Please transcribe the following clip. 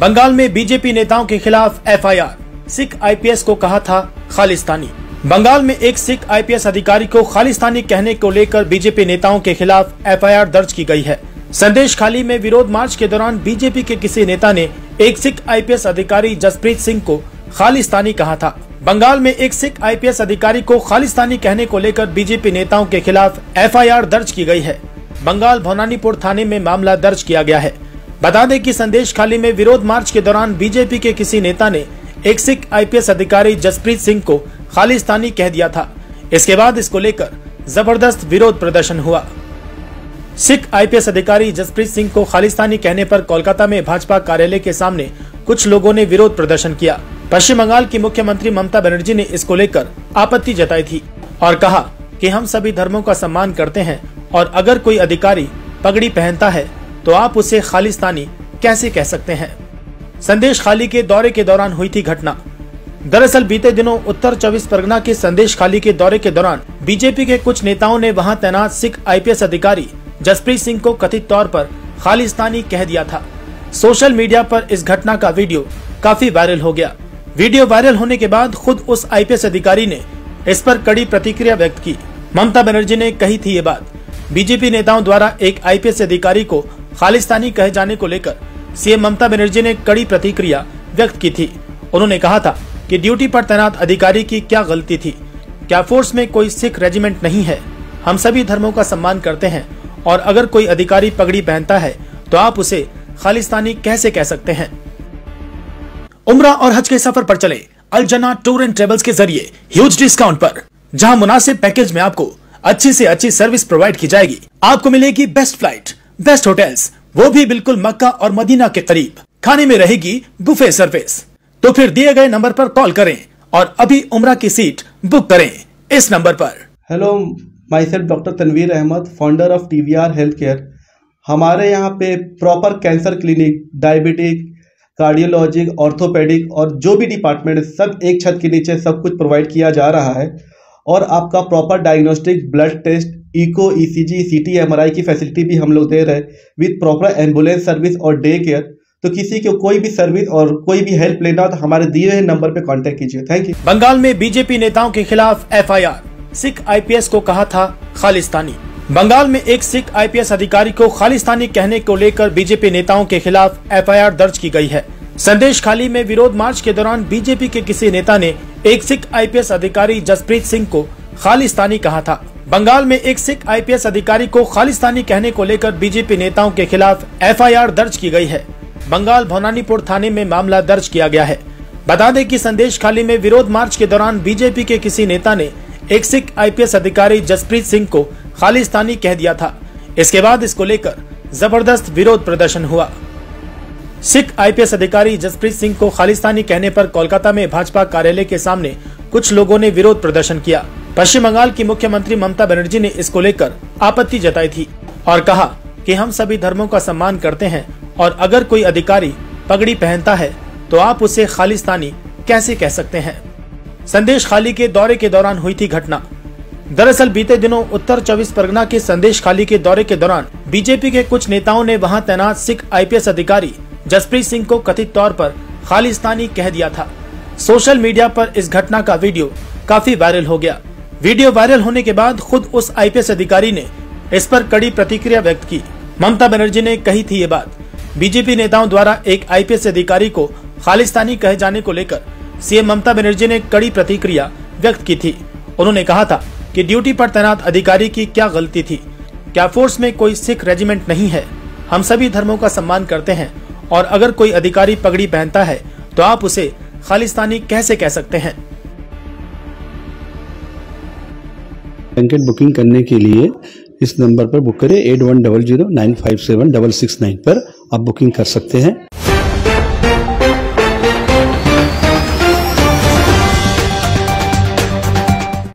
बंगाल में बीजेपी नेताओं के खिलाफ एफआईआर, सिख आईपीएस को कहा था खालिस्तानी। बंगाल में एक सिख आईपीएस अधिकारी को खालिस्तानी कहने को लेकर बीजेपी नेताओं के खिलाफ एफआईआर दर्ज की गई है। संदेश खाली में विरोध मार्च के दौरान बीजेपी के किसी नेता ने एक सिख आईपीएस अधिकारी जसप्रीत सिंह को खालिस्तानी कहा था। बंगाल में एक सिख आईपीएस अधिकारी को खालिस्तानी कहने को लेकर बीजेपी नेताओं के खिलाफ एफआईआर दर्ज की गई है। बंगाल भवानीपुर थाने में मामला दर्ज किया गया है। बता दें कि संदेश खाली में विरोध मार्च के दौरान बीजेपी के किसी नेता ने एक सिख आईपीएस अधिकारी जसप्रीत सिंह को खालिस्तानी कह दिया था। इसके बाद इसको लेकर जबरदस्त विरोध प्रदर्शन हुआ। सिख आईपीएस अधिकारी जसप्रीत सिंह को खालिस्तानी कहने पर कोलकाता में भाजपा कार्यालय के सामने कुछ लोगों ने विरोध प्रदर्शन किया। पश्चिम बंगाल की मुख्यमंत्री ममता बनर्जी ने इसको लेकर आपत्ति जताई थी और कहा कि हम सभी धर्मों का सम्मान करते हैं और अगर कोई अधिकारी पगड़ी पहनता है तो आप उसे खालिस्तानी कैसे कह सकते हैं। संदेश खाली के दौरे के दौरान हुई थी घटना। दरअसल बीते दिनों उत्तर 24 परगना के संदेश खाली के दौरे के दौरान बीजेपी के कुछ नेताओं ने वहां तैनात सिख आईपीएस अधिकारी जसप्रीत सिंह को कथित तौर पर खालिस्तानी कह दिया था। सोशल मीडिया पर इस घटना का वीडियो काफी वायरल हो गया। वीडियो वायरल होने के बाद खुद उस आईपीएस अधिकारी ने इस पर कड़ी प्रतिक्रिया व्यक्त की। ममता बनर्जी ने कही थी ये बात। बीजेपी नेताओं द्वारा एक आईपीएस अधिकारी को खालिस्तानी कहे जाने को लेकर सीएम ममता बनर्जी ने कड़ी प्रतिक्रिया व्यक्त की थी। उन्होंने कहा था कि ड्यूटी पर तैनात अधिकारी की क्या गलती थी, क्या फोर्स में कोई सिख रेजिमेंट नहीं है। हम सभी धर्मों का सम्मान करते हैं और अगर कोई अधिकारी पगड़ी पहनता है तो आप उसे खालिस्तानी कैसे कह सकते हैं। उम्रा और हज के सफर पर चले अल जन्ना टूर एंड ट्रेवल्स के जरिए ह्यूज डिस्काउंट पर, जहां मुनासिब पैकेज में आपको अच्छी से अच्छी सर्विस प्रोवाइड की जाएगी। आपको मिलेगी बेस्ट फ्लाइट, बेस्ट होटल्स, वो भी बिल्कुल मक्का और मदीना के करीब। खाने में रहेगी बुफे सर्विस। तो फिर दिए गए नंबर पर कॉल करें और अभी उम्रा की सीट बुक करें इस नंबर पर। Hello, myself doctor Tanveer Ahmed, founder of TVR health care. हमारे यहाँ पे proper cancer clinic, diabetic, cardiologic, orthopaedic और जो भी डिपार्टमेंट है सब एक छत के नीचे सब कुछ प्रोवाइड किया जा रहा है। और आपका proper diagnostic, blood test, echo, ECG, CT, MRI की फैसिलिटी भी हम लोग दे रहे हैं विद प्रॉपर एम्बुलेंस सर्विस और डे केयर। तो किसी को कोई भी सर्विस और कोई भी हेल्प लेना हो तो हमारे दिए हुए नंबर पे कांटेक्ट कीजिए। Thank you. बंगाल में बीजेपी नेताओं के खिलाफ एफआईआर, सिख आईपीएस को कहा था खालिस्तानी। बंगाल में एक सिख आईपीएस अधिकारी को खालिस्तानी कहने को लेकर बीजेपी नेताओं के खिलाफ एफआईआर दर्ज की गई है। संदेश खाली में विरोध मार्च के दौरान बीजेपी के किसी नेता ने एक सिख आईपीएस अधिकारी जसप्रीत सिंह को खालिस्तानी कहा था। बंगाल में एक सिख आईपीएस अधिकारी को खालिस्तानी कहने को लेकर बीजेपी नेताओं के खिलाफ एफआईआर दर्ज की गई है। बंगाल भवानीपुर थाने में मामला दर्ज किया गया है। बता दें कि संदेश खाली में विरोध मार्च के दौरान बीजेपी के किसी नेता ने एक सिख आईपीएस अधिकारी जसप्रीत सिंह को खालिस्तानी कह दिया था। इसके बाद इसको लेकर जबरदस्त विरोध प्रदर्शन हुआ। सिख आईपीएस अधिकारी जसप्रीत सिंह को खालिस्तानी कहने पर कोलकाता में भाजपा कार्यालय के सामने कुछ लोगों ने विरोध प्रदर्शन किया। पश्चिम बंगाल की मुख्यमंत्री ममता बनर्जी ने इसको लेकर आपत्ति जताई थी और कहा कि हम सभी धर्मों का सम्मान करते हैं और अगर कोई अधिकारी पगड़ी पहनता है तो आप उसे खालिस्तानी कैसे कह सकते हैं। संदेश खाली के दौरे के दौरान हुई थी घटना। दरअसल बीते दिनों उत्तर 24 परगना के संदेश खाली के दौरे के दौरान बीजेपी के कुछ नेताओं ने वहां तैनात सिख आईपीएस अधिकारी जसप्रीत सिंह को कथित तौर पर खालिस्तानी कह दिया था। सोशल मीडिया पर इस घटना का वीडियो काफी वायरल हो गया। वीडियो वायरल होने के बाद खुद उस आईपीएस अधिकारी ने इस पर कड़ी प्रतिक्रिया व्यक्त की। ममता बनर्जी ने कही थी ये बात। बीजेपी नेताओं द्वारा एक आईपीएस अधिकारी को खालिस्तानी कहे जाने को लेकर सीएम ममता बनर्जी ने कड़ी प्रतिक्रिया व्यक्त की थी। उन्होंने कहा था कि ड्यूटी पर तैनात अधिकारी की क्या गलती थी, क्या फोर्स में कोई सिख रेजिमेंट नहीं है। हम सभी धर्मों का सम्मान करते हैं और अगर कोई अधिकारी पगड़ी पहनता है तो आप उसे खालिस्तानी कैसे कह सकते हैं। ब्लैंकेट बुकिंग करने के लिए इस नंबर पर बुक करें 8100957669 पर आप बुकिंग कर सकते हैं।